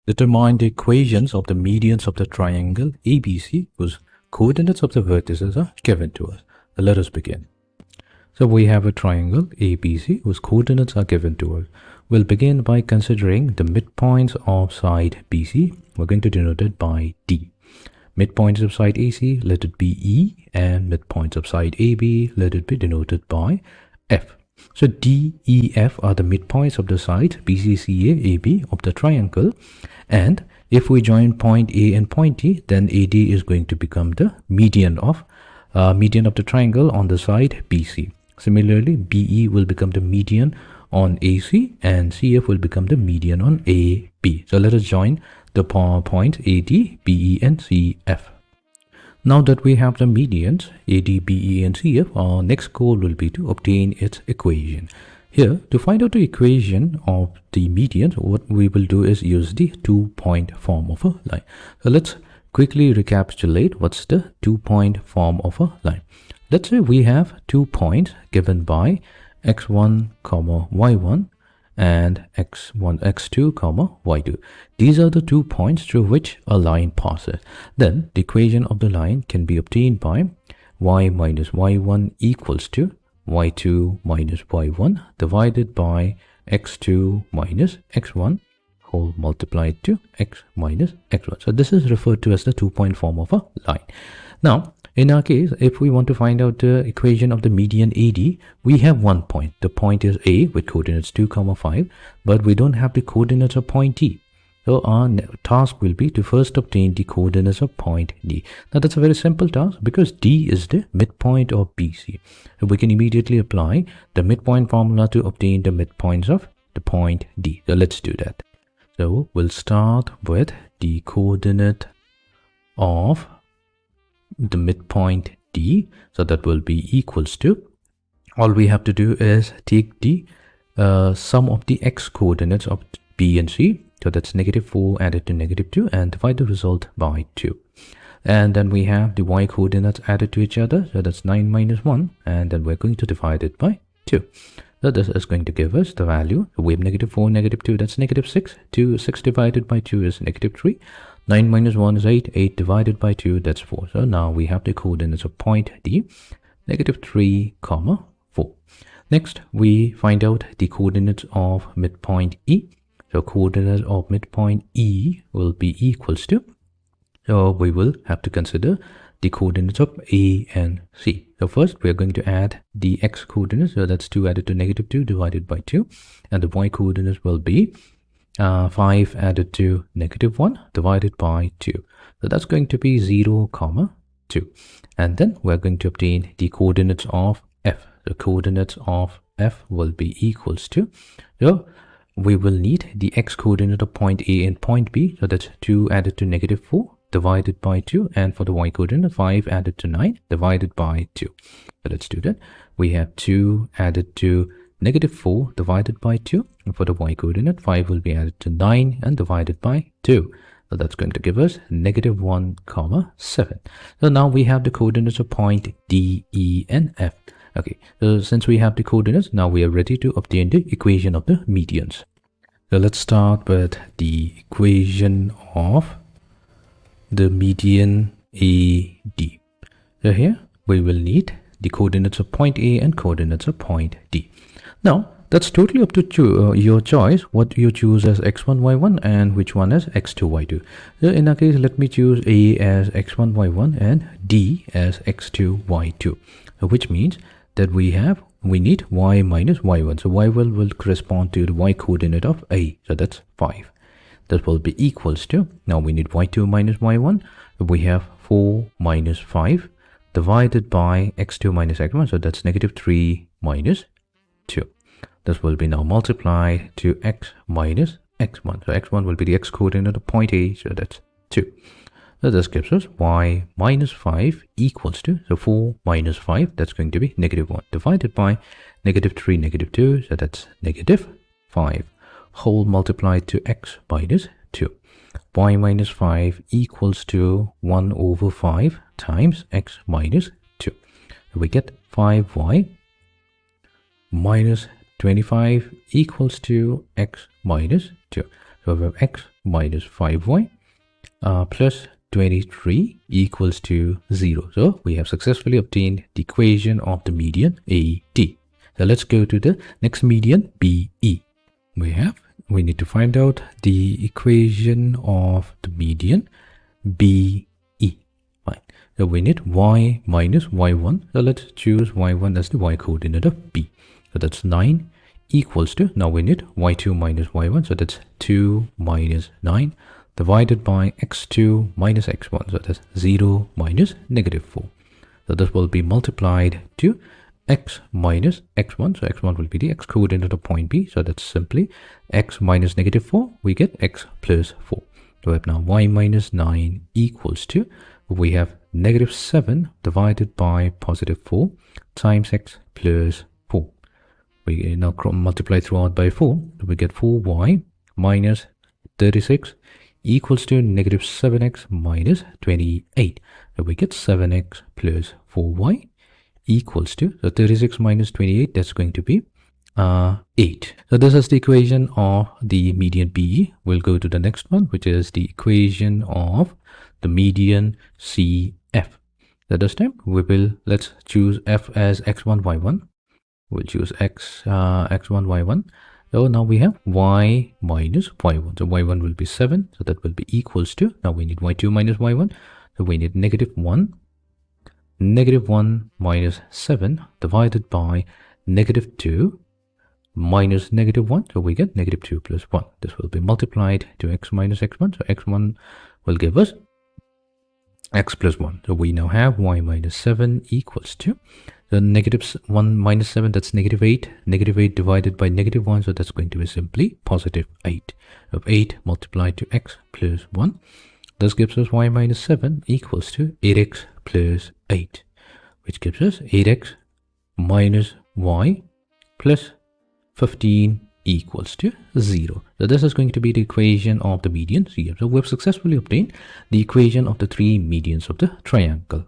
Determine the equations of the medians of the triangle ABC whose coordinates of the vertices are given to us. Let us begin. So we have a triangle ABC whose coordinates are given to us. We'll begin by considering the midpoints of side BC. We're going to denote it by D. Midpoints of side AC, let it be E, and midpoints of side AB, let it be denoted by F. So D, E, F are the midpoints of the sides BCCA, AB of the triangle, and if we join point A and point D, then AD is going to become the median of the triangle on the side BC. Similarly, BE will become the median on AC, and CF will become the median on AB. So let us join the points AD, BE, and CF. Now that we have the medians AD, BE, and CF, our next goal will be to obtain its equation. Here, to find out the equation of the medians, what we will do is use the 2-point form of a line. So let's quickly recapitulate what's the 2-point form of a line. Let's say we have 2 points given by x1, y1 and x1, x2, y2. These are the 2 points through which a line passes. Then the equation of the line can be obtained by y minus y1 equals to y2 minus y1 divided by x2 minus x1 whole multiplied to x minus x1. So this is referred to as the 2-point form of a line. Now, in our case, if we want to find out the equation of the median AD, we have 1 point. The point is A with coordinates 2, 5, but we don't have the coordinates of point D. So our task will be to first obtain the coordinates of point D. Now that's a very simple task because D is the midpoint of BC. So we can immediately apply the midpoint formula to obtain the midpoints of the point D. So let's do that. So we'll start with the coordinate of the midpoint D. So that will be equals to, all we have to do is take the sum of the x coordinates of B and C. So that's -4 added to -2 and divide the result by 2. And then we have the y coordinates added to each other. So that's 9 minus 1. And then we're going to divide it by 2. So this is going to give us the value. So we have -4, -2, that's -6. 6 divided by 2 is -3. 9 minus 1 is 8. 8 divided by 2, that's 4. So now we have the coordinates of point D, -3, 4. Next, we find out the coordinates of midpoint E. So coordinates of midpoint E will be equals to, so we will have to consider the coordinates of A and C. So first we are going to add the x coordinates. So that's 2 added to -2 divided by 2. And the y coordinates will be 5 added to -1 divided by 2. So that's going to be 0, 2. And then we're going to obtain the coordinates of F. The coordinates of F will be equals to, so we will need the x coordinate of point A and point B. So that's 2 added to -4 divided by 2. And for the y coordinate, 5 added to 9 divided by 2. So let's do that. We have 2 added to -4 divided by 2. And for the y coordinate, 5 will be added to 9 and divided by 2. So that's going to give us -1, 7. So now we have the coordinates of point D, E, and F. Okay, so since we have the coordinates, now we are ready to obtain the equation of the medians. So let's start with the equation of the median AD. So here we will need the coordinates of point A and coordinates of point D. Now that's totally up to your choice what you choose as x1, y1 and which one as x2, y2. So in our case, let me choose A as x1, y1 and D as x2, y2. So which means that we need y minus y1. So y1 will correspond to the y coordinate of A. So that's 5. That will be equals to, now we need y2 minus y1. We have 4 minus 5 divided by x2 minus x1. So that's -3 minus 2. This will be now multiplied to x minus x1. So x1 will be the x coordinate of point A. So that's 2. So this gives us y minus 5 equals to, so 4 minus 5, that's going to be -1 divided by -3, -2, so that's -5, whole multiplied to x minus 2. Y minus 5 equals to 1 over 5 times x minus 2. So we get 5y minus 25 equals to x minus 2. So we have x minus 5y plus 23 equals to 0. So we have successfully obtained the equation of the median AD. So let's go to the next median BE. We need to find out the equation of the median BE. Fine. So we need y minus y1. So let's choose y1 as the y coordinate of B. So that's 9 equals to, now we need y2 minus y1. So that's 2 minus 9 divided by x2 minus x1. So that's 0 minus negative 4. So this will be multiplied to x minus x1. So x1 will be the x coordinate of point B. So that's simply x minus negative 4. We get x plus 4. So we have now y minus 9 equals to, we have negative 7 divided by positive 4 times x plus 4. We now multiply throughout by 4. So we get 4y minus 36 equals to negative 7x minus 28. So we get 7x plus 4y equals to, so 36 minus 28, that's going to be 8. So this is the equation of the median BE. We'll go to the next one, which is the equation of the median CF. So this time let's choose f as x1, y1. We'll choose x1, y1. So now we have y minus y1. So y1 will be 7. So that will be equals to, now we need y2 minus y1. So we need negative 1. Negative 1 minus 7 divided by negative 2 minus negative 1. So we get negative 2 plus 1. This will be multiplied to x minus x1. So x1 will give us x plus 1. So we now have y minus 7 equals to, the negative 1 minus 7, that's negative 8. Negative 8 divided by negative 1. So that's going to be simply positive 8. Of 8 multiplied to x plus 1. This gives us y minus 7 equals to 8x plus 8, which gives us 8x minus y plus 15 equals to 0. So this is going to be the equation of the median CF. So we have successfully obtained the equation of the three medians of the triangle.